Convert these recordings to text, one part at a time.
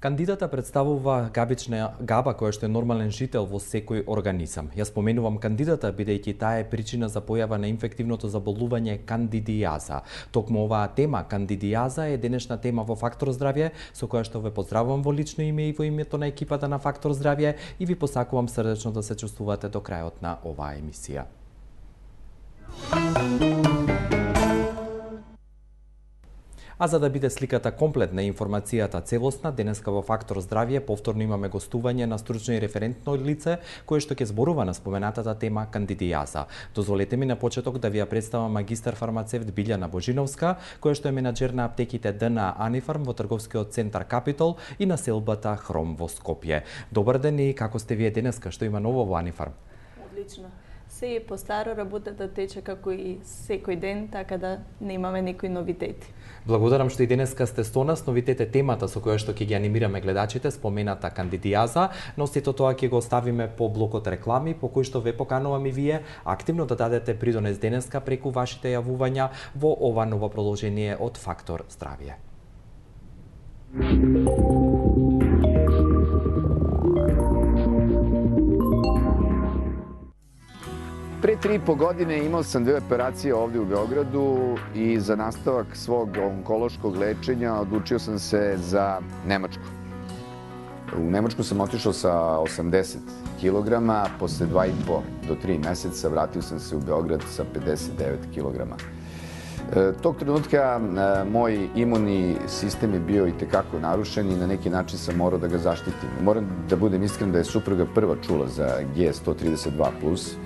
Кандидата представува габична габа која што е нормален жител во секој организам. Ја споменувам кандидата бидејќи таа е причина за појава на инфективното заболување кандидијаза. Токму оваа тема кандидијаза е денешна тема во Фактор здравје, со која што ве поздравувам во лично име и во името на екипата на Фактор здравје и ви посакувам срдечно да се чувствувате до крајот на оваа емисија. А за да биде сликата комплетна и информацијата целосна, денеска во Фактор здравје повторно имаме гостување на стручно и референтно лице кое што ќе зборува на споменатата тема кандидијаза. Дозволете ми на почеток да ви ја представам магистар фармацевт Билјана Божиновска, која што е менаџер на аптеките ДНА Анифарм во трговскиот центар Капитол и на селбата Хром во Скопје. Добар ден и како сте вие денеска, што има ново во Анифарм? Одлично. Се е постаро, работата тече како и секој ден, така да немаме некои новитети. Благодарам што и денеска сте со нас. Новитет е темата со која што ќе ги анимираме гледачите, спомената кандидијаза, но сето тоа ќе го оставиме по блокот реклами, по кој што ве поканувам и вие активно да дадете придонес денеска преку вашите јавувања во ова ново продолжение од Фактор здравје. Pre 3,5 godine imao sam 2 operacije ovdje u Beogradu i za nastavak svog onkološkog lečenja odlučio sam se za Nemačku. U Nemačku sam otišao sa 80 kg, posle 2,5 do 3 meseca vratio sam se u Beograd sa 59 kg. Tog trenutka moj imunni sistem je bio itekako narušen i na neki način sam morao da ga zaštitim. Moram da budem iskren da je supruga prva čula za G132+,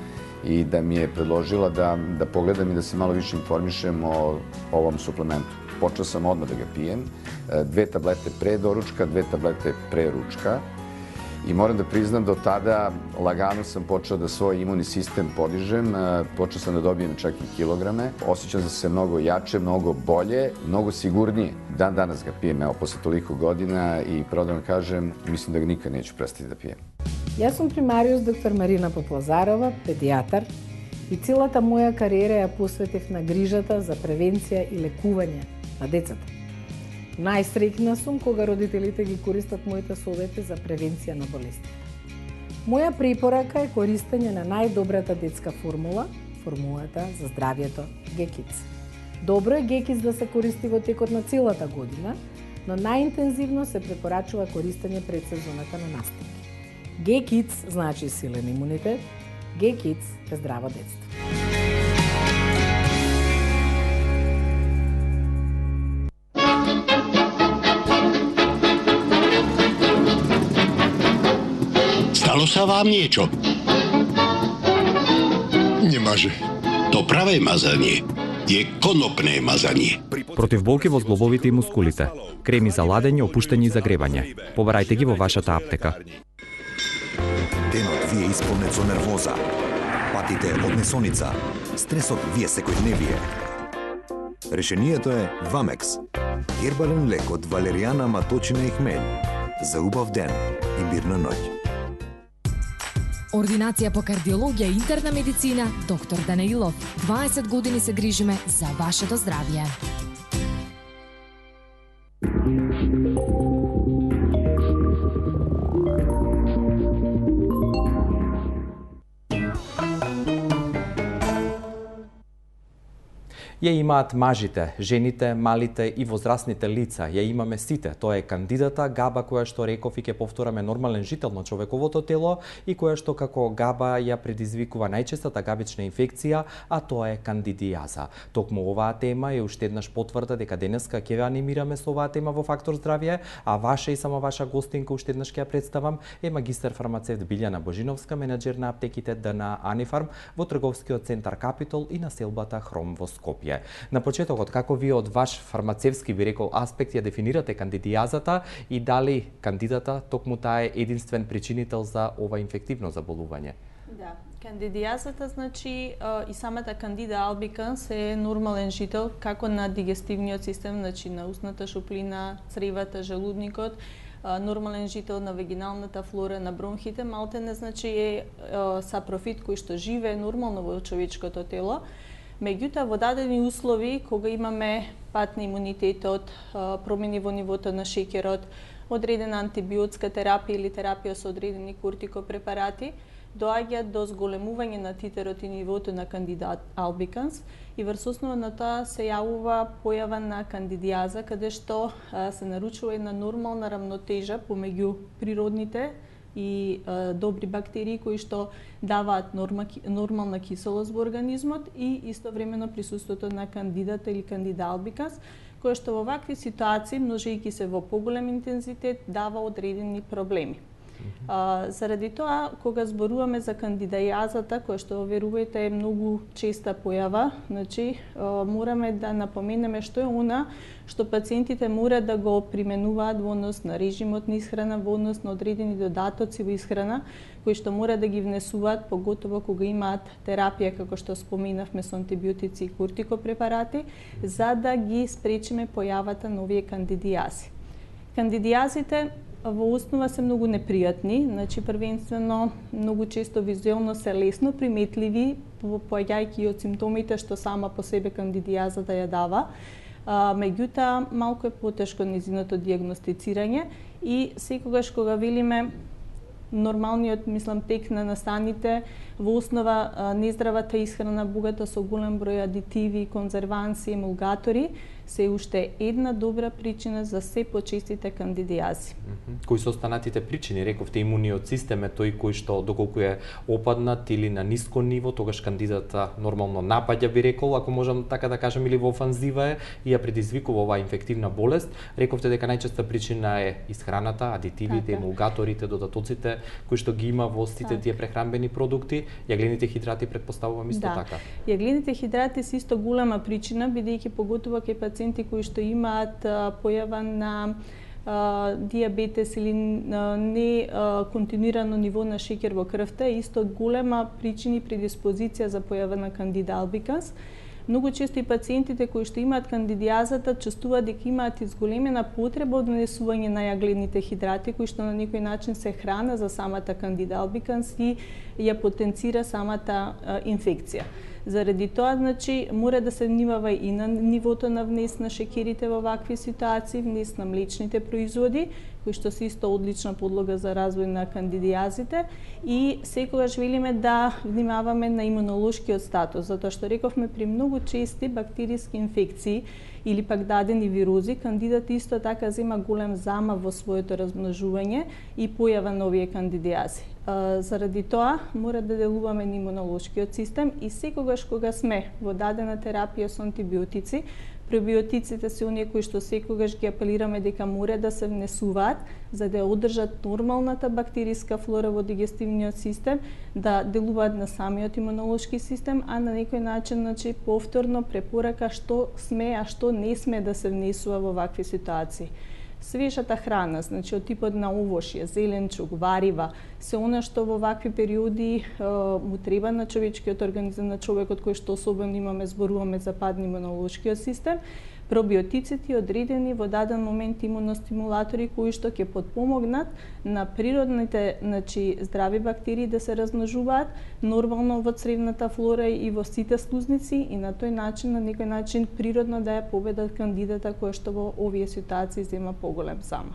i da mi je predložila da pogledam i da se malo više informišem o ovom suplementu. Počeo sam odmah da ga pijem, 2 tablete pre doručka, 2 tablete pre ručka i moram da priznam da od tada lagano sam počeo da svoj imunni sistem podižem, počeo sam da dobijem čak i kilograme, osjećam se mnogo jače, mnogo bolje, mnogo sigurnije. Dan danas ga pijem, evo, posle toliko godina i pravo da vam kažem, mislim da ga nikad neću prestati da pijem. Јас сум примариус доктор Марина Поплазарова, педијатар, и целата моја кариера ја посветив на грижата за превенција и лекување на децата. Најсреќна сум кога родителите ги користат моите совети за превенција на болести. Моја препорака е користење на најдобрата детска формула, формулата за здравјето G-Kids. Добро е G-Kids да се користи во текот на целата година, но најинтензивно се препорачува користење пред сезоната на настапи. G-Kids значи силен имунитет, G-Kids е здраво детство. Stalo sa vám niečo? Немаже. To pravé mazanie je konopné mazanie. Против болки во зглобовите и мускулите, креми за ладење, опуштање и загревање. Побарајте ги во вашата аптека. Денот ви е исполнет со нервоза. Патите од несоница. Стресот ви е секојдневие. Решението е Вамекс. Гербален лек од валеријана, маточина и хмелј. За убав ден и мирна ноќ. Ординација по кардиологија и интерна медицина, доктор Данаилов. 20 години се грижиме за вашето здравје. Ја имаат мажите, жените, малите и возрастните лица. Ја имаме сите. Тоа е кандидата габа која што реков и ќе повтораме нормален жител на човековото тело и која што како габа ја предизвикува најчестата габична инфекција, а тоа е кандидијаза. Токму оваа тема е уште еднаш потврда дека денеска ќе ве анимираме со оваа тема во Фактор здравје, а ваша и само ваша гостинка уште еднаш ќе ја представам е магистар фармацевт Билјана Божиновска, менаџер на аптеките ДНА Анифарм во трговскиот центар Капитол и на селбата Хром во Скопје. На почетокот, како вие од ваш фармацевски, би рекол, аспект ја дефинирате кандидијазата и дали кандидата токму таа е единствен причинител за ова инфективно заболување? Да, кандидијазата значи и самата кандида албиканс е нормален жител како на дигестивниот систем, значи на устната шуплина, цревата, желудникот, нормален жител на вагиналната флора, на бронхите, малтене значи е сапрофит кој што живее нормално во човечкото тело. Меѓутоа, во дадени услови, кога имаме пат на имунитетот, промени во нивото на шеќерот, одредена антибиотска терапија или терапија со одредени кортикопрепарати, доаѓа до зголемување на титерот и нивото на кандида албиканс и врз основа на тоа се јавува појава на кандидијаза, каде што се нарушува една нормална рамнотежа помеѓу природните и добри бактерии кои што даваат нормална киселост во организмот и истовремено присуството на кандидата или кандида албиканс, кој што во вакви ситуации, множејќи се во поголем интензитет, дава одредени проблеми. Заради тоа, кога зборуваме за кандидијазата, која што, верувајте, е многу честа појава, значи, мораме да напоменеме што е она што пациентите мора да го применуваат во однос на режимот на исхрана, во однос на одредени додатоци во исхрана, кои што мора да ги внесуваат, поготово кога имаат терапија, како што споменавме, со антибиотици и кортикопрепарати, за да ги спречиме појавата на овие кандидијази. Кандидијазите во основа се многу непријатни, значи првенствено многу често визуелно се лесно приметливи, поаѓајќи од симптомите што сама по себе кандидијазата ја дава. Меѓутоа малку е потешко низиното дијагностицирање и секогаш кога велиме нормалниот, мислам, тек на настаните, во основа нездравата исхрана богата со голем број адитиви, конзерванси, емулгатори, се уште една добра причина за се почестите кандидијази. Кои се останатите причини? Рековте имуниот систем е тој кој што доколку е опаднат или на ниско ниво, тогаш кандидата нормално напаѓа, би рекол, ако можам така да кажам, или во офанзива е и ја предизвикува оваа инфективна болест. Рековте дека најчеста причина е исхраната, адитивите, емулгаторите, додатоците кои што ги има во сите тие прехранбени продукти. Јаглените хидрати претпоставувам исто така. Јаглените хидрати се исто голема причина, бидејќи поготово кај пациенти кои што имаат појава на дијабетес или не континуирано ниво на шеќер во крвта, е исто голема причина и предиспозиција за појава на кандида албиканс. Многу често и пациентите кои што имаат кандидијазата чувствуваат дека имаат изголемена потреба од внесување на јагледните хидрати, кои што на некој начин се храна за самата кандида албиканс и ја потенцира самата инфекција. Заради тоа, значи, мора да се внимава и на нивото на внес на шеќерите во вакви ситуации, внес на млечните производи, кои што се исто одлична подлога за развој на кандидијазите, и секогаш велиме да внимаваме на имунолошкиот статус, затоа што рековме при многу чести бактериски инфекции или пак дадени вирузи, кандидат исто така зема голем замав во своето размножување и појава на овие кандидијази. Заради тоа мора да делуваме на имунолошкиот систем и секогаш кога сме во дадена терапија со антибиотици, пребиотиците се оние кои што секогаш ги апелираме дека мора да се внесуваат за да одржат нормалната бактериска флора во дигестивниот систем, да делуваат на самиот имунолошки систем, а на некој начин, значи, повторно препорака што сме, а што не сме да се внесува во вакви ситуации. Свежата храна, значи од типот на овошје, зеленчук, варива, се она што во вакви периоди му треба на човечкиот организам, на човекот кој што особено имаме, зборуваме за пад на имунолошкиот систем, пробиотиците одредени во даден момент имуностимулатори кои што ќе потпомогнат на природните, значи, здрави бактерии да се размножуваат нормално во цревната флора и во сите слузници и на тој начин, на некој начин природно да ја победат кандидата која што во овие ситуации зема поголем замав.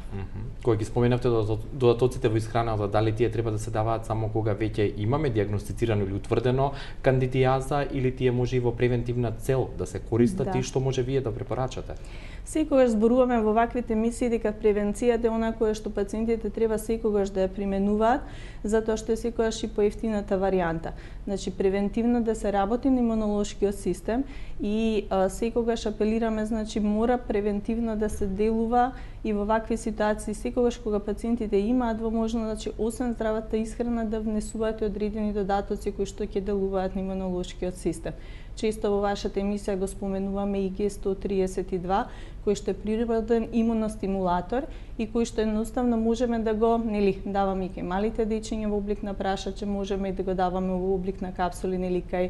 Кога ги споменавте додатоците во исхраната, дали тие треба да се даваат само кога веќе имаме дијагностицирано или утврдено кандидијаза, или тие може и во превентивна цел да се користат и што може вие да препорачате? Секогаш зборуваме во ваквите емисии дека превенцијата е она која што пациентите треба секогаш да ја применуваат, затоа што е секогаш и поевтината варијанта. Значи, превентивно да се работи на имунолошкиот систем и секогаш апелираме, значи, мора превентивно да се делува и во вакви ситуации, секогаш кога пациентите имаат возможност, значи, освен здравата исхрана, да внесуваат и одредени додатоци кои што ќе делуваат на имунолошкиот систем. Често во вашата емисија го споменуваме и Г132, кој што е природен имуностимулатор и кој што едноставно можеме да го, даваме и кај малите дечиња во облик на прашаче, можеме и да го даваме во облик на капсули, кај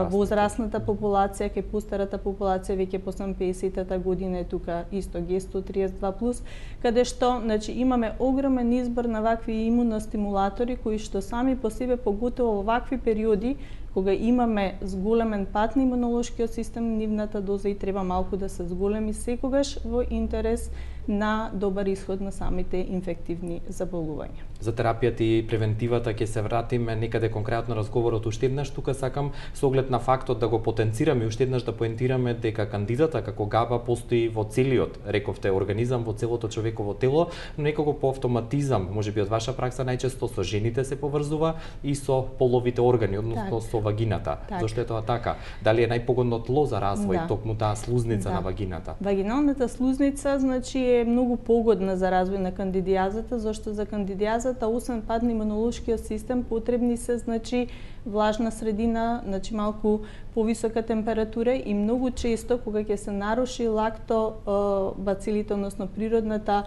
возрастната популација, кај постарата популација, веќе после 50-та година е тука исто Г132+, каде што, значи, имаме огромен избор на вакви имуностимулатори кои што сами по себе, поготово во вакви периоди кога имаме зголемен пат на имунолошкиот систем, нивната доза и треба малку да се зголеми секогаш во интерес на добар исход на самите инфективни заболувања. За терапијата и превентивата ќе се вратиме некаде конкретно разговорот уште еднаш. Тука сакам со оглед на фактот да го потенцираме уште еднаш да поентираме дека кандидата како габа постои во целиот, рековте, организам, во целото човеково тело, но некако по автоматизам, можеби од ваша пракса најчесто со жените се поврзува и со половите органи, односно со вагината. Зошто е тоа така? Дали е најпогодно тло за развој токму таа слузница на вагината? Вагиналната слузница значи е многу погодна за развој на кандидијазата, зашто за кандидијазата освен пад на имунолошкиот систем потребни се значи влажна средина, значи малку повисока температура и многу често кога ќе се наруши лактобацилите, односно природната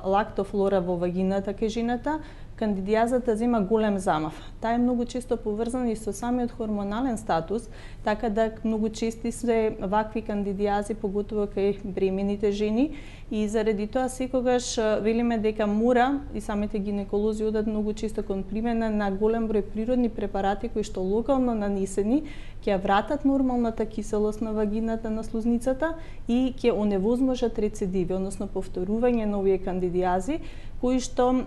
лактофлора во вагината кај жената, кандидијазата зема голем замав. Таа е многу често поврзана и со самиот хормонален статус, така да многу чести се вакви кандидијази, поготово кај бремените жени, и заради тоа секогаш велиме дека мора и самите гинеколози одат многу често кон примена на голем број природни препарати кои што локално нанесени ќе вратат нормалната киселост на вагината, на слузницата и ќе оневозможат рецидиви, односно повторување на овие кандидијази, кои што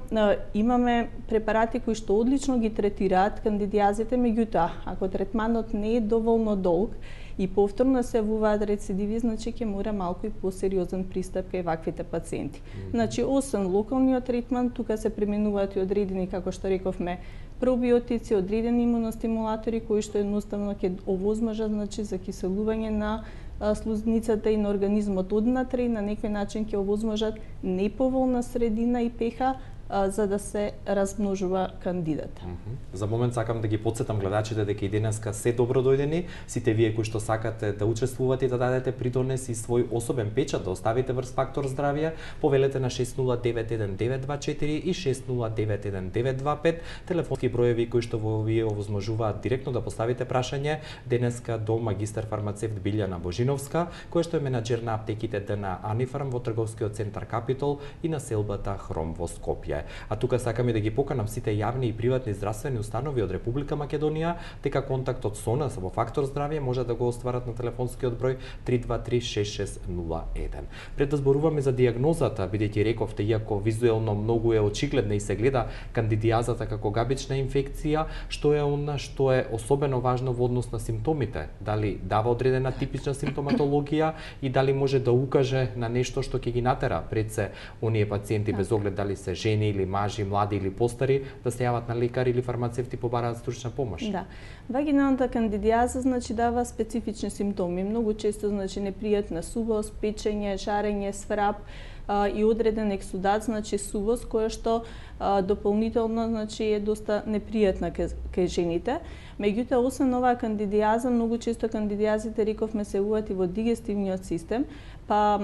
имаме препарати кои што одлично ги третираат кандидијазите, меѓутоа, ако третманот не е доволно долг и повторно се явуваат рецидиви, значи ќе мора малку и посериозен пристап кај ваквите пациенти. Значи, освен локалниот третман, тука се применуваат и одредени, како што рековме, пробиотици, одредени имуностимулатори кои што едноставно ќе овозможат значи закиселување на слузницата и на организмот однатре и на некој начин ќе овозможат неповолна средина и пеха за да се размножува кандидата. За момент сакам да ги потсетам гледачите дека и денеска се добро дојдени, сите вие кои што сакате да учествувате и да дадете придонес и свој особен печат да оставите врз Фактор Здравје, повелете на 6091-924 и 6091-925, телефонски броеви кои што вие овозможуваат директно да поставите прашање денеска до магистар фармацевт Билјана Божиновска, која што е менаџер на аптеките ДНА Анифарм во трговскиот центар Капитол и на селбата Хром во Скопје. А тука сакам и да ги поканам сите јавни и приватни здравствени установи од Република Македонија дека контактот со нас во Фактор Здравје може да го остварат на телефонскиот број 323-6601. Пред да зборуваме за дијагнозата, бидејќи рековте, иако визуелно многу е очигледна и се гледа кандидијазата како габична инфекција, што е она што е особено важно во однос на симптомите? Дали дава одредена типична симптоматологија и дали може да укаже на нешто што ќе ги натера пред се оние пациенти, без оглед дали се жени или мажи, млади или постари, да се јават на лекар или фармацевти побараат стручна помош? Да. Вагиналната кандидијаза значи дава специфични симптоми, многу често значи непријатна сувост, печење, жарење, сврап и одреден ексудат, значи сувост која што дополнително значи е доста непријатна кај жените. Меѓутоа, освен оваа кандидијаза, многу често кандидијазите рековме се јавуваат и во дигестивниот систем, па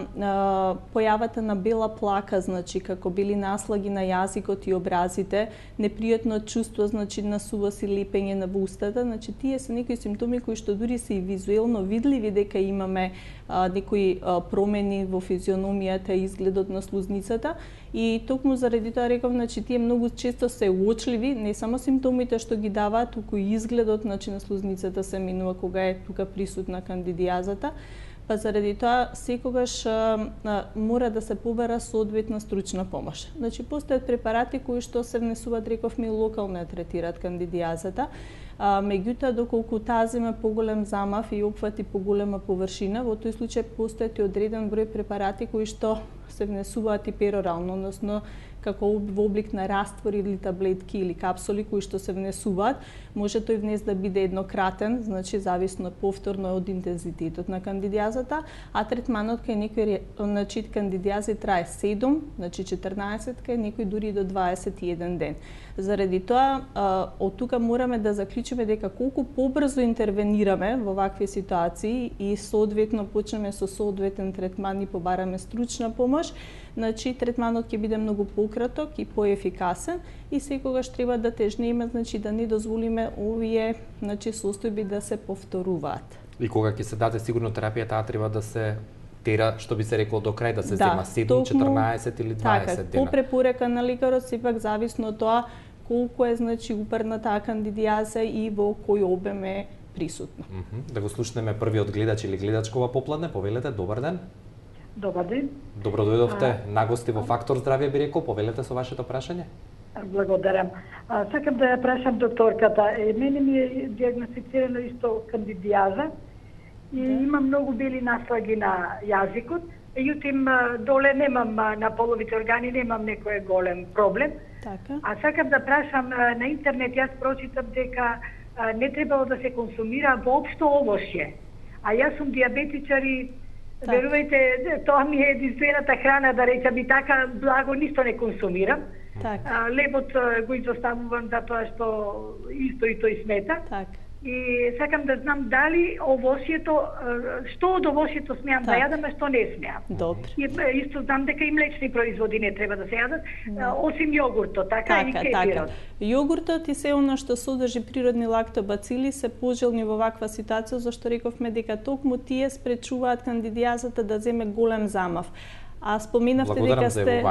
појавата на бела плака, значи како бели наслаги на јазикот и образите, непријатно чувство, значи на сувост и лепење на устата, значи тие се некои симптоми кои што дури се и визуелно видливи дека имаме некои промени во физиономијата и изгледот на слузницата и токму заради тоа реков, значи тие многу често се уочливи, не само симптомите што ги даваат, туку и изгледот значи на слузницата се минува кога е тука присутна кандидијазата. Па заради тоа секогаш мора да се побара соодветна стручна помош. Значи постојат препарати кои што се внесуваат, рековме, локално ја третираат кандидијазата, меѓутоа доколку таа зема поголем замав и опфати поголема површина, во тој случај постојат и одреден број препарати кои што се внесуваат и перорално, односно како во облик на раствор или таблетки или капсули кои што се внесуваат, може тој внес да биде еднократен, значи зависно повторно од интензитетот на кандидијазата, а третманот кај некои значи кандидијази трае 7, значи 14, кај некои дури до 21 ден. Заради тоа, од тука мораме да заклучиме дека колку побрзо интервенираме во вакви ситуации и соодветно почнеме со соодветен третман и побараме стручна помош, значи третманот ќе биде многу пократок и поефикасен и секогаш треба да тежнеме, значи да не дозволиме овие значи состојби да се повторуваат. И кога ќе се даде сигурно терапија, таа треба да се тера, што би се рекло, до крај, да се зема 7, 14 или 20 така, дена. По препорека на лекарот, сепак зависно од тоа колку е значи уперна таа кандидијаза и во кој обем е присутно. Да го слушнеме првиот гледач или гледачка ова попладне. Повелете, добар ден. Добар ден. Добро дојдовте на гости во Фактор здравје, би рекол. Повелете со вашето прашање. Благодарам. Сакам да ја прашам докторката. Мене ми е диагностицирано исто кандидијаза и имам многу бели наслаги на јазикот. Меѓутоа доле немам на половите органи, немам некој голем проблем. Така. А сакам да прашам на интернет, јас прочитам дека не требало да се консумира воопшто овошје. А јас сум диабетичар и верувајте, тоа ми е единствената храна, да речам, и така благо ништо не консумирам. Лебот го изоставувам затоа што исто и тој смета. И сакам да знам дали овошјето, што од овошјето смеам да јадам, а што не смеам. Добро. И исто знам дека и млечни производи не треба да се јадат, осим јогуртот, така и кефирот. Јогуртот и се она што содржи природни лактобацили се пожелни во ваква ситуација, зашто рековме дека токму тие спречуваат кандидијазата да земе голем замав. А споменавте дека сте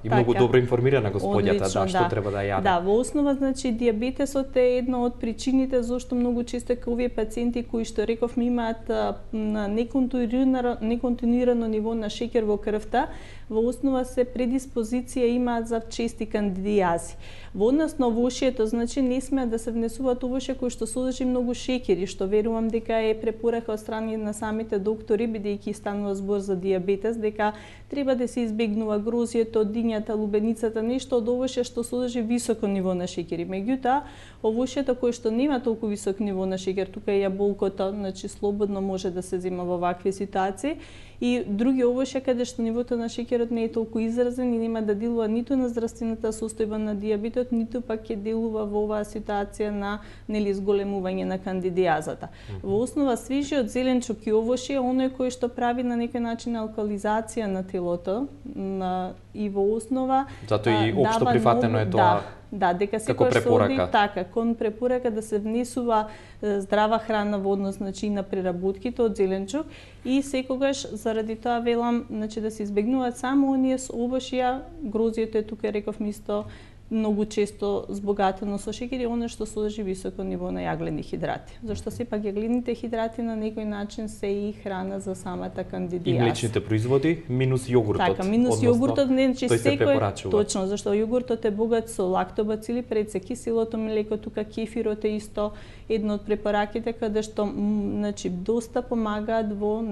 и многу добро информирана господјата што треба да јаде. Да, во основа значи дијабетесот е една од причините зашто многу често овие пациенти кои што рековме имаат неконтинуирано ниво на шеќер во крвта, во основа се предиспозиција имаат за чести кандидијази. Во однос на овошјето, значи не сме да се внесуваат овошје кои што содржи многу шеќери, што верувам дека е препорака од страни на самите доктори, бидејќи станува збор за дијабетес, дека треба да се избегнува грозјето, дињата, лубеницата, нешто од овошје што содржи високо ниво на шеќери. Меѓутоа, овошјето кои што нема толку висок ниво на шеќер, тука е јаболкото, значи слободно може да се зема во вакви ситуации. И други овошје каде што нивото на шеќерот не е толку изразен и нема да делува ниту на здравствената состојба на дијабетот, ниту пак ќе делува во оваа ситуација на зголемување на кандидијазата. Во основа свежиот зеленчук и овошје е оној кој што прави на некој начин алкализација на телото и во основа затоа и општо прифатено е тоа. Да, дека секој соди така, кон препорака да се внесува здрава храна во однос значи на преработките од зеленчук и секогаш заради тоа велам значи да се избегнуваат само оние овошја, грозјето е тука рековме исто многу често збогатено со шеќер и оно што содржи високо ниво на јаглени хидрати. Зашто сепак јаглените хидрати на некој начин се и храна за самата кандидијаза. И млечните производи минус јогуртот. Така, минус јогуртот, не че секој точно, зашто јогуртот е богат со лактобацили, пред се киселото млеко, тука кефирот е исто едно од препораките каде што значи доста помагаат во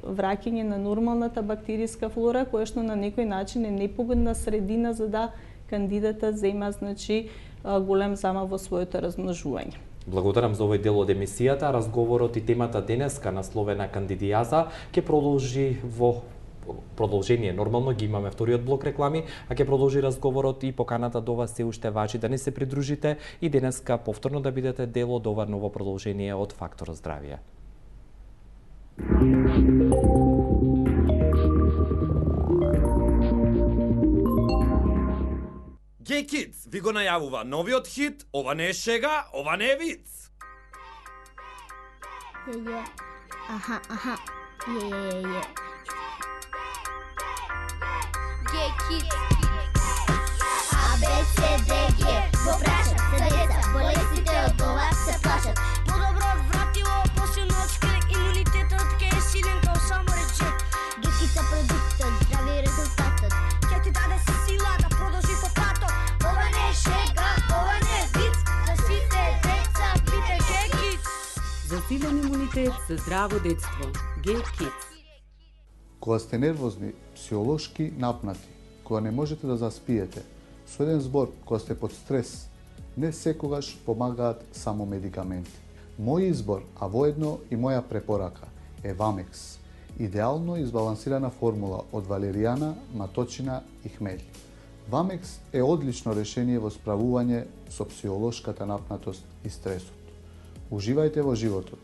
враќање на нормалната бактериска флора која што на некој начин е непогодна средина за да кандидата зема значи голем замав во своето размножување. Благодарам за овој дел од емисијата. Разговорот и темата денеска насловена кандидијаза ќе продолжи во продолжение. Нормално ги имаме вториот блок реклами, а ќе продолжи разговорот и поканата до вас се уште важи да не се придружите и денеска повторно да бидете дел од ова ново продолжение од Фактор здравје. Gay Kids ви го најавува новиот хит, ова не е шега, ова не е виц. Аха. Gay Kids. A, B, C, D, G. Го прашат се деца, болестите од ова се плашат. Подобро вратило, посилно од шкрек, имунитетот ке е силен као само речек. Гекица продуктот, здрави резултатот. Ке ти даде се сила да продолжи по патот. Ова не е шега, ова не е виц. За сите деца, пите Gay Kids. За силен имунитет, за здраво детство. Gay Kids. Кога сте нервозни, психолошки напнати, кога не можете да заспиете, со еден збор, кога сте под стрес, не секогаш помагаат само медикаменти. Мој избор, а воедно и моја препорака, е Вамекс. Идеално избалансирана формула од валеријана, маточина и хмелј. Вамекс е одлично решение во справување со психолошката напнатост и стресот. Уживајте во животот.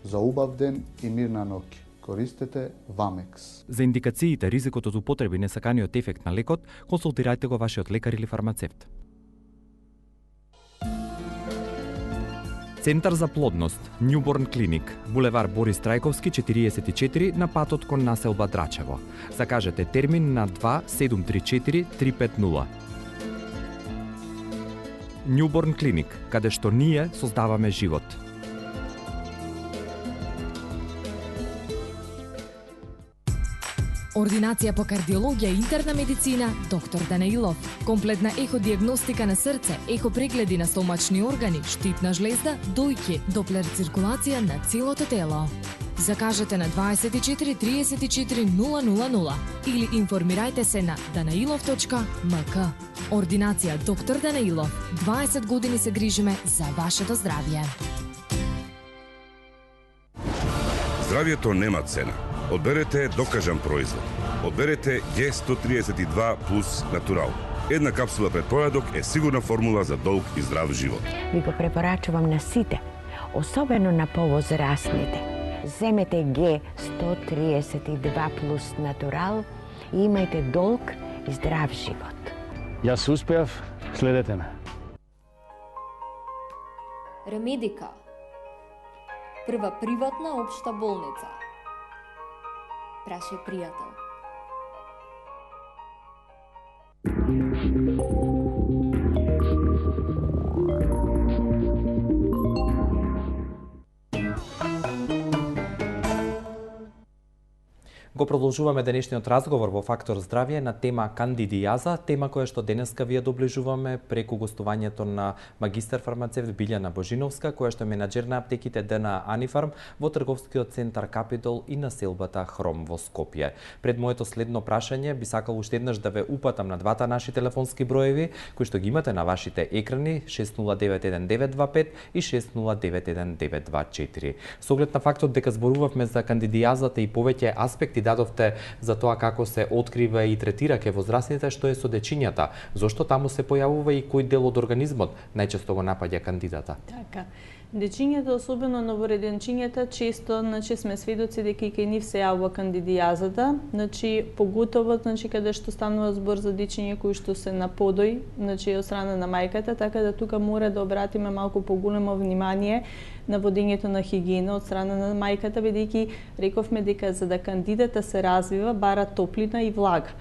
За убав ден и мирна ноќ. Користете Вамекс. За индикациите, ризикот од употреба и несаканиот ефект на лекот, консултирајте го вашиот лекар или фармацевт. Центар за плодност, Newborn Clinic, булевар Борис Трајковски 44 на патот кон населба Драчево. Закажете термин на 2734 350. Newborn Clinic, каде што ние создаваме живот. Ординација по кардиологија и интерна медицина, доктор Данаилов. Комплетна еходиагностика на срце, ехопрегледи на стомачни органи, штитна жлезда, дојки, доплер циркулација на целото тело. Закажете на 24 34 000 или информирајте се на danailov.mk. Ординација доктор Данаилов. 20 години се грижиме за вашето здравје. Здравјето нема цена. Одберете докажан производ. Одберете G132 плюс натурал. Една капсула пред појадок е сигурна формула за долг и здрав живот. Ви го препорачувам на сите, особено на повозрастните. Земете G132 плюс натурал и имајте долг и здрав живот. Јас успеав, следете ме. Ремедика. Прва приватна општа болница. Прашај пријател. Го продолжуваме денешниот разговор во Фактор здравје на тема кандидијаза, тема која што денеска вие доближуваме преку гостувањето на магистар фармацевт Билјана Божиновска, која што е менаџер на аптеките ДНА Анифарм во трговскиот центар Капитол и населбата Хром во Скопје. Пред моето следно прашање би сакал уште еднаш да ве упатам на двата наши телефонски броеви кои што ги имате на вашите екрани 6091-925 и 6091-924. Со оглед на фактот дека зборувавме за кандидијазата и повеќе аспекти дадовте за тоа како се открива и третира ке возрастните, што е со дечињата, зошто таму се појавува и кој дел од организмот најчесто го напаѓа кандидата. Така. Дечињата, особено новореденчињата, често сме сведоци дека и кај нив се јавува кандидијазата, поготово каде што станува збор за дечиња кои што се на подој, од страна на мајката, така да тука мора да обратиме малку поголемо внимание на водењето на хигиена од страна на мајката, бидејќи рековме дека за да кандидата се развива бара топлина и влага.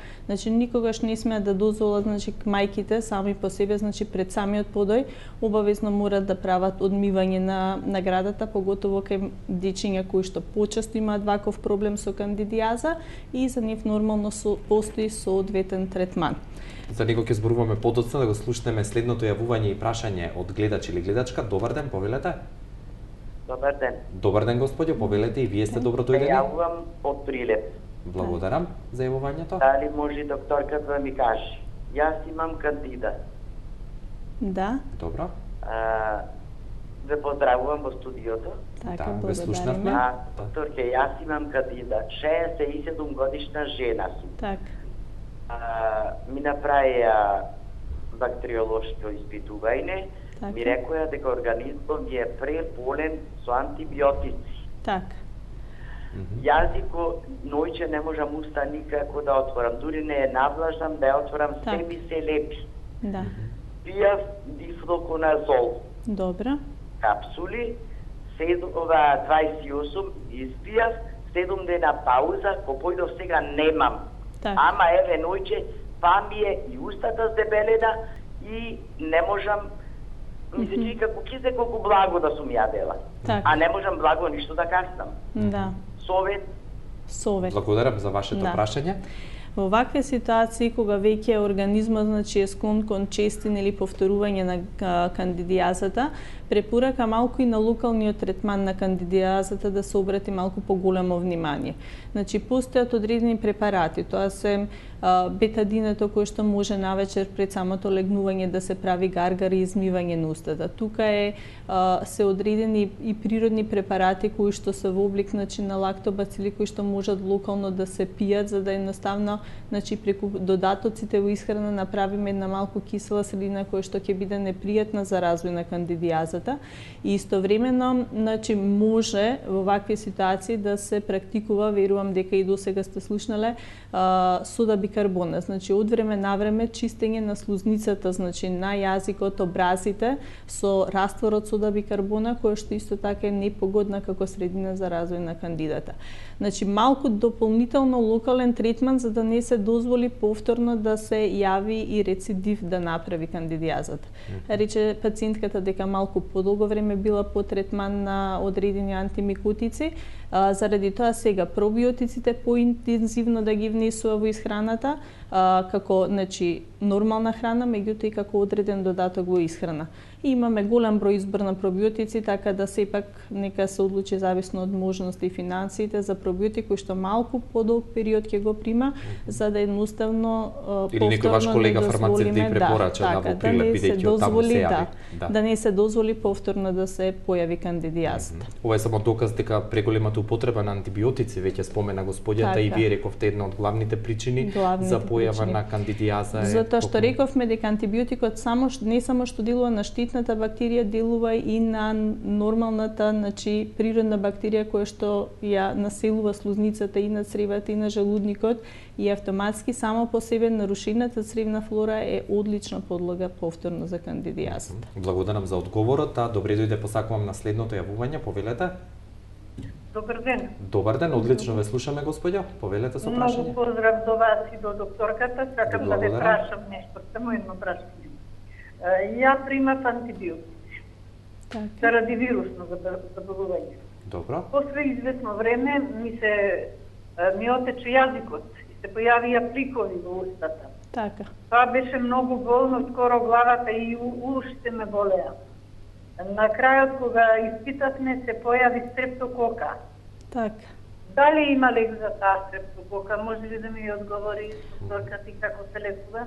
Никогаш не сме да дозволат мајките сами по себе, пред самиот подој, обавезно морат да прават одмивање на градата, поготово кај дечиња кои што почесто имаат ваков проблем со кандидијаза и за нив нормално постои соодветен третман. За него ќе зборуваме подоцна, да го слушнеме следното јавување и прашање од гледач или гледачка. Добар ден, повелете. Добар ден. Добар ден, господјо, повелете и вие сте добро дојдени. Јавувам од Прилеп. Благодарам за јавувањето. Дали може докторката да ми каже? Јас имам кандида. Да. Добро. Ве поздравувам во студиото. Така, ве слушнавме. Докторке, јас имам кандида. 67 годишна жена сум. Така. Ми направија бактериолошко испитување. Ми рекоја дека организмот ми е преполен со антибиотици. Така. Јазико ноќе не можам уста никако да отворам, дури не е навлажам да ја отворам, се ми се лепи. Да. Пијав дифлоконазол. Добро. Капсули, 28 испијав, 7 дена пауза, ко појдов сега немам. Ама еве ноќе, па ми е и устата здебелена и не можам, ми се чуи како кизе колку благо да сум јадела. А не можам благо ништо да каснам. Да. Совет. Благодарам за вашето прашање. Во вакви ситуации, кога веќе организмот е склон кон честин или повторување на кандидијазата, препорака малку и на локалниот третман на кандидијазата да се обрати малку поголемо внимание. Постојат одредени препарати, тоа се бетадинето кој што може навечер пред самото легнување да се прави гаргар и измивање на устата. Тука се одредени и природни препарати кои што се во облик на лактобацили кои што можат локално да се пијат за да едноставно преку додатоците во исхрана направиме една малку кисела средина која што ќе биде непријатна за развој на кандидијазата. кандидијазата и истовремено, значи може во вакви ситуации да се практикува, верувам дека и досега сте слушнале, сода бикарбона, значи од време на време чистење на слузницата, значи на јазикот, образите со растворот сода бикарбона, кој што исто така е непогодна како средина за развој на кандидата. Значи малку дополнително локален третман за да не се дозволи повторно да се јави и рецидив да направи кандидијазата. Рече пациентката дека малку подолго време била под третман на одредени антимикотици, заради тоа сега пробиотиците поинтензивно да ги внесува во исхраната, како значи нормална храна, меѓутоа и како одреден додаток во исхрана. И имаме голем број избор на пробиотици, така да сепак нека се одлучи зависно од можности и финансиите за пробиотик кој што малку подолг период ќе го прима, за да едноставно или некој ваш колега фармацевт да и препорача да во прилеп бидејќи од таму се јави. Да не се дозволи повторно да се појави кандидијазата. Ова е само доказ дека преголемата употреба на антибиотици, веќе спомена господјата и вие рековте една од главните причини за појава на кандидијаза е затоа што рековме дека антибиотикот не само што делува на штитната бактерија, делува и на нормалната, значи природна бактерија која што ја населува слузницата и на цревата и на желудникот и автоматски само по себе нарушената цревна флора е одлична подлога повторно за кандидијазата. Благодарам за одговорот, добре дојде, посакувам на следното јавување, повелете. Добар ден. Добар ден, одлично ве слушаме, господја. Повелете со прашање. Многу поздрав до вас и до докторката. Сакам да ве прашам нешто, само едно прашање. Ја примав антибиотици заради вирусно заболување. Добро. После известно време ми отече јазикот и се појавија пликови во устата. Така. Тоа беше многу болно, скоро главата и ушите ме болеа. На крајот кога испитавме се појави стрептокока. Така. Дали има лек за таа стрептокока? Може ли да ми одговори докато и како се лекува?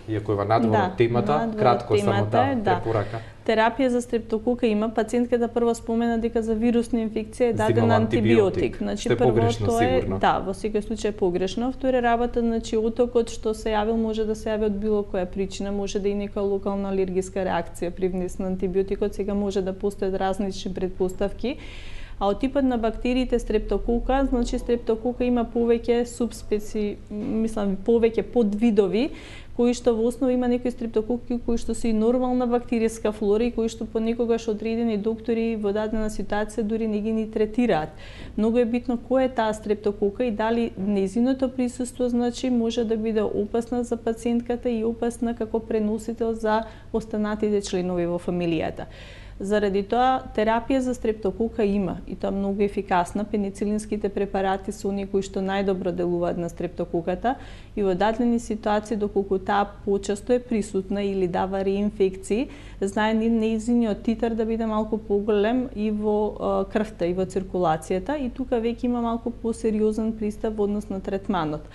Иако е надвор од темата, кратко само препорака. Терапија за стрептокока има. Пациентката прво спомена дека за вирусна инфекција е даден антибиотик. Значи прво тоа е во секој случај погрешно. Втора работа, значи отокот што се јавил може да се јави од било која причина, може да и нека локална алергиска реакција при внес на антибиотикот, сега може да постојат различни предпоставки. А од типот на бактериите стрептокока, значи стрептокока има повеќе повеќе подвидови, кои што во основа има некои стрептококи кои што се и нормална бактеријска флора и кои што понекогаш одредени доктори во дадена ситуација дури не ги третираат. Многу е битно која е таа стрептокока и дали нејзиното присуство значи може да биде опасна за пациентката и опасна како преносител за останатите членови во фамилијата. Заради тоа, терапија за стрептокока има и тоа многу ефикасна. Пеницилинските препарати се оние кои што најдобро делуваат на стрептококата и во дадени ситуации, доколку таа почесто е присутна или дава реинфекции, знае нејзиниот титар да биде малку поголем и во крвта и во циркулацијата и тука веќе има малку посериозен пристап во однос на третманот.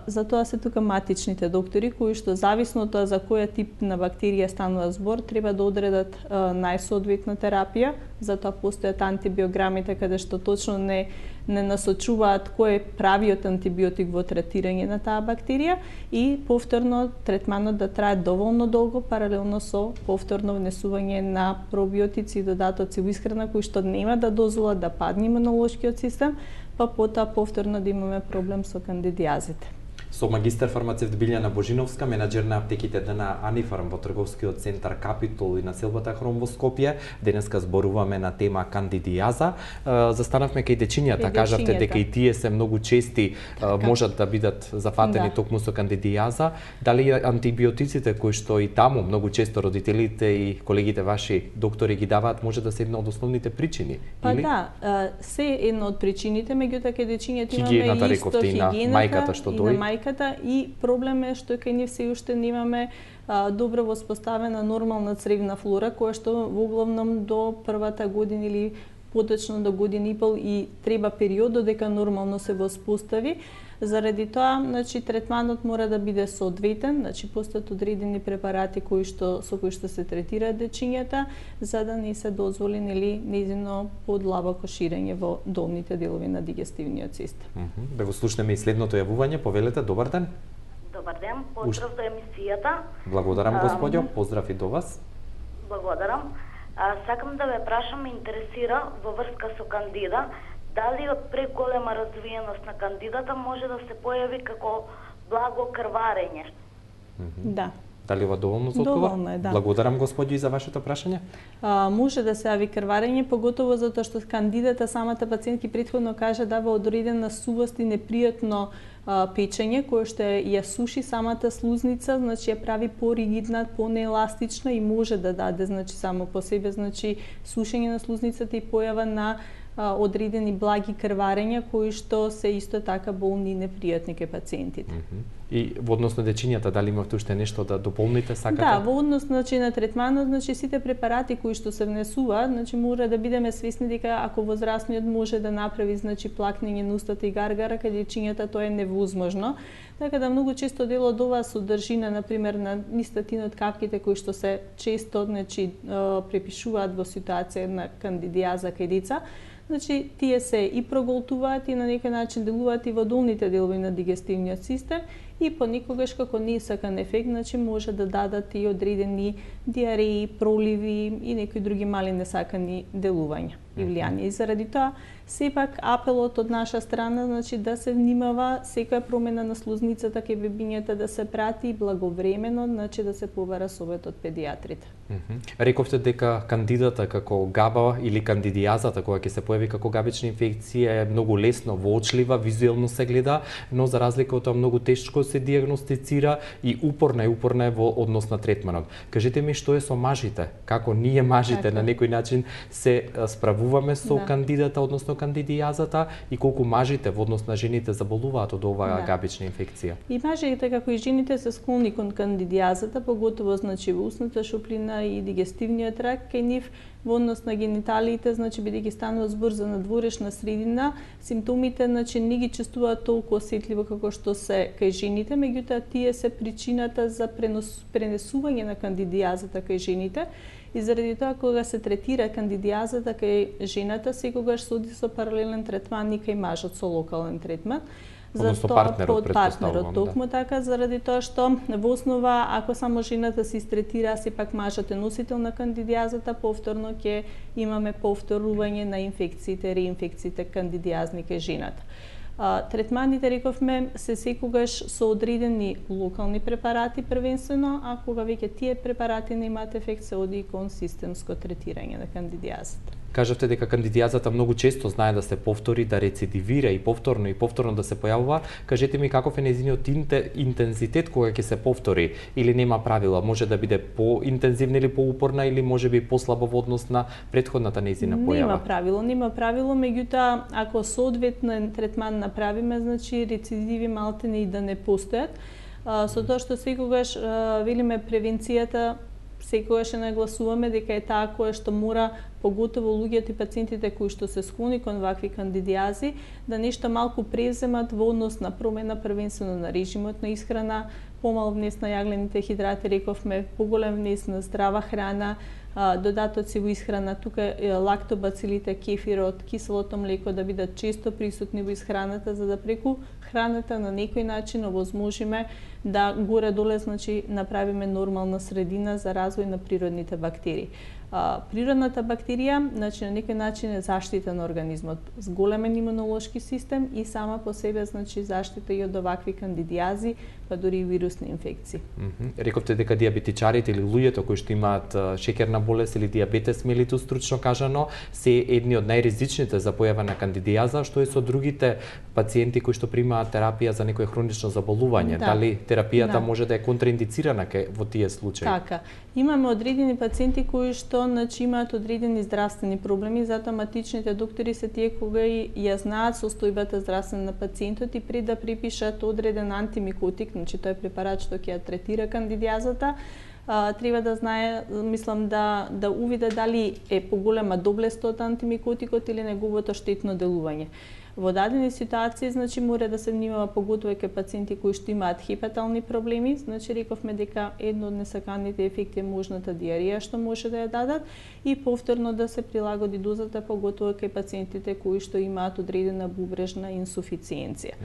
Затоа се тука матичните доктори кои што зависно од тоа за која тип на бактерија станува збор, треба да одредат најсоодветна терапија, затоа постојат антибиограмите каде што точно не насочуваат кој е правиот антибиотик во третирање на таа бактерија и повторно третманот да трае доволно долго паралелно со повторно внесување на пробиотици и додатоци во исхрана кои што нема да дозволат да падне имунолошкиот систем, па потоа повторно да имаме проблем со кандидијазите. Со магистар фармацевт Билјана Божиновска, менаџер на аптеките на Анифарм во трговскиот центар Капитол и на селбата Хром во Скопје, денеска зборуваме на тема кандидијаза. Застанавме кај дечињата, кажавте дека и тие се многу чести, можат да бидат зафатени токму со кандидијаза. Дали антибиотиците кои што и таму многу често родителите и колегите ваши доктори ги даваат, може да се една од основните причини? Па да, се една од причините, меѓутоа кај дечињата имаме исто хигиената што дои. И проблем е што кај нив се уште немаме добро воспоставена нормална цревна флора, која што во главном до првата година или поточно до година и пол и треба период додека нормално се воспостави. Заради тоа, значи третманот мора да биде соодветен, значи постојат одредени препарати со кои што се третираат дечињата, за да не се дозволи нејзино подлабоко ширење во долните делови на дигестивниот систем. Да го слушнеме и следното јавување, повелете, добар ден. Добар ден, поздрав до емисијата. Благодарам, господјо, поздрав и до вас. Благодарам. Сакам да ве прашам, ме интересира во врска со кандида, дали од преголема развиеност на кандидата може да се појави како благо крварење? Да. Дали ова доволно за одговор? Доволно е, да. Благодарам, господи, за вашето прашање. Може да се јави крварење, поготово затоа што кандидата, самата пациентки претходно каже да во одредена сувост и непријатно печење, кое што ја суши самата слузница, значи ја прави поригидна, понееластична и може да даде, значи само по себе, значи сушење на слузницата и појава на одредени благи крварења кои што се исто така болни и непријатни кај пациентите. И во однос на дечињата, дали имавте уште нешто да дополните, сакате? Да, во однос на третманот, значи сите препарати кои што се внесуваат, значи мора да бидеме свесни дека ако возрастниот може да направи значи плакнење на устата и гаргара, кај дечињата тоа е невозможно. Така да многу често дел од оваа содржина, на пример на нистатинот капките кои што се често значи препишуваат во ситуација на кандидијаза кај деца, значи тие се и проголтуваат и на некој начин делуваат и во долните делови на дигестивниот систем и понекогаш како несакан ефект, значи може да дадат и одредени диареи, проливи и некои други мали несакани делувања и влијанија. И заради тоа сепак апелот од наша страна значи да се внимава секоја промена на слузницата кај бебињата да се прати благовремено, значи да се побара совет од педијатрите. Рековте дека кандидата како габа или кандидијазата која ќе се појави како габична инфекција е многу лесно воочлива, визуелно се гледа, но за разлика од тоа многу тешко се диагностицира и упорна е во однос на третманот. Кажете ми што е со мажите? Како ние мажите на некој начин се справуваме со кандидата, односно кандидијазата и колку мажите во однос на жените заболуваат од оваа габична инфекција? И мажите како и жените се склони кон кандидијазата, поготово значи во устната шуплина и дигестивниот тракт, кај нив во однос на гениталиите, значи бидејќи станува збор за надворешна средина, симптомите значи не ги чувствуваат толку осетливо како што се кај жените, меѓутоа тие се причината за пренесување на кандидијазата кај жените. И заради тоа кога се третира кандидијазата кај жената, секогаш се оди со паралелен третман и кај мажот со локален третман. Односно партнерот, партнерот, токму така, заради тоа што во основа, ако само жената се истретира, сепак мажот е носител на кандидијазата, повторно ќе имаме повторување на инфекциите, реинфекциите кандидијазни кај жената. Третманите, рековме, се секогаш со одредени локални препарати првенствено, а кога веќе тие препарати не имаат ефект, се оди кон системско третирање на кандидијазата. Кажавте дека кандидијазата многу често знае да се повтори, да рецидивира и повторно да се појавува. Кажете ми каков е нејзиниот интензитет кога ќе се повтори или нема правила? Може да биде поинтензивна или поупорна или можеби послабо во однос на претходната нејзина појава? Нема правило, меѓутоа ако соодветен третман направиме, значи рецидиви малтене и да не постојат. Со тоа што секогаш велиме превенцијата, секогаш нагласуваме дека е таа која што мора, поготово луѓето и пациентите кои што се склони кон вакви кандидијази, да нешто малку преземат во однос на промена првенствено на режимот на исхрана, помал внес на јаглените хидрати, рековме, поголем внес на здрава храна, додатоци во исхрана, тука лактобацилите, кефирот, киселото млеко да бидат често присутни во исхраната, за да преку храната на некој начин овозможиме да горе-доле значи направиме нормална средина за развој на природните бактерии. Природната бактерија, значи на некој начин е заштита на организмот, с големен имунолошки систем и сама по себе значи заштита и од овакви кандидијази, па дури и вирусни инфекции. Рековте дека диабетичарите или луѓето кои што имаат шеќерна болест или диабетес мелитус, стручно кажано, се едни од најризичните за појава на кандидијаза, што е со другите пациенти кои што примаат терапија за некое хронично заболување. Дали терапијата може да е контраиндицирана во тие случаи? Така. Имаме одредени пациенти кои што значи имаат одредени здравствени проблеми, затоа матичните доктори се тие кога и ја знаат состојбата здравствена на пациентот и пред да припишат одреден антимикотик, значи тој препарат што ќе ја третира кандидијазата, треба да знае, мислам да увиде дали е поголема доблест од антимикотикот или неговото штетно делување. Во дадени ситуации, значи мора да се внимава поготово кај пациенти кои што имаат хепатални проблеми, значи рековме дека едно од несаканите ефекти е можната диарија што може да ја дадат и повторно да се прилагоди дозата поготово кај пациентите кои што имаат одредена бубрежна инсуфициенција.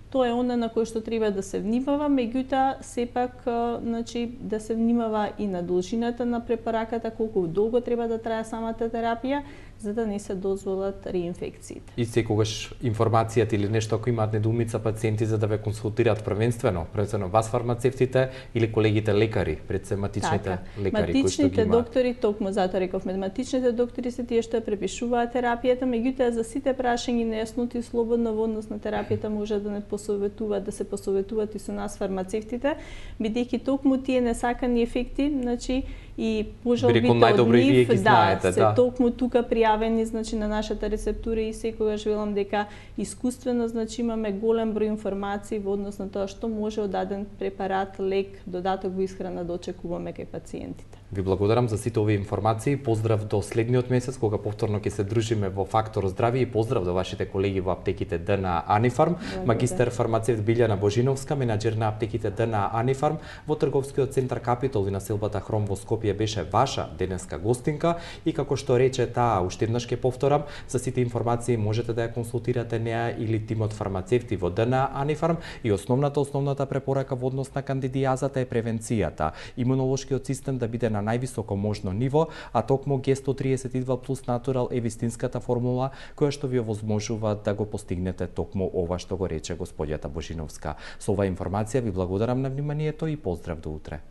Тоа е она на кој што треба да се внимава, меѓутоа сепак значи да се внимава и на должината на препараката, колку долго треба да трае самата терапија, за да не се дозволат реинфекциите. И секогаш информацијата или нешто ако имаат недоумица пациенти за да ве консултираат првенствено вас фармацевтите или колегите лекари, пред се матичните лекари кои што ги имаат. Доктори, токму затоа рековме, матичните доктори се тие што ја препишуваат терапијата, меѓутоа за сите прашања и нејасноти слободно во однос на терапијата може да не посоветуваат, да се посоветуваат и со нас фармацевтите, бидејќи токму тие несакани ефекти, значи и пожалбите од нив, се токму тука пријавени, значи на нашата рецептура и секогаш велам дека искуствено, значи имаме голем број информации во однос на тоа што може од даден препарат, лек, додаток во исхрана да очекуваме кај пациентите. Ви благодарам за сите овие информации. Поздрав до следниот месец кога повторно ќе се дружиме во Фактор здравје и поздрав до вашите колеги во аптеките ДНА Анифарм, магистер фармацевт Билјана Божиновска, менаџер на аптеките ДНА Анифарм во трговскиот центар Капитол и населбата Хром во Скопје беше ваша денеска гостинка и како што рече таа, уште еднаш ќе повторам, за сите информации можете да ја консултирате неа или тимот фармацевти во ДНА Анифарм и основната препорака во однос на кандидијазата е превенцијата, имунолошкиот систем да биде на највисоко можно ниво, а токму G132 плюс Натурал е вистинската формула која што ви овозможува да го постигнете токму ова што го рече господјата Божиновска. Со оваа информација ви благодарам на вниманието и поздрав до утре.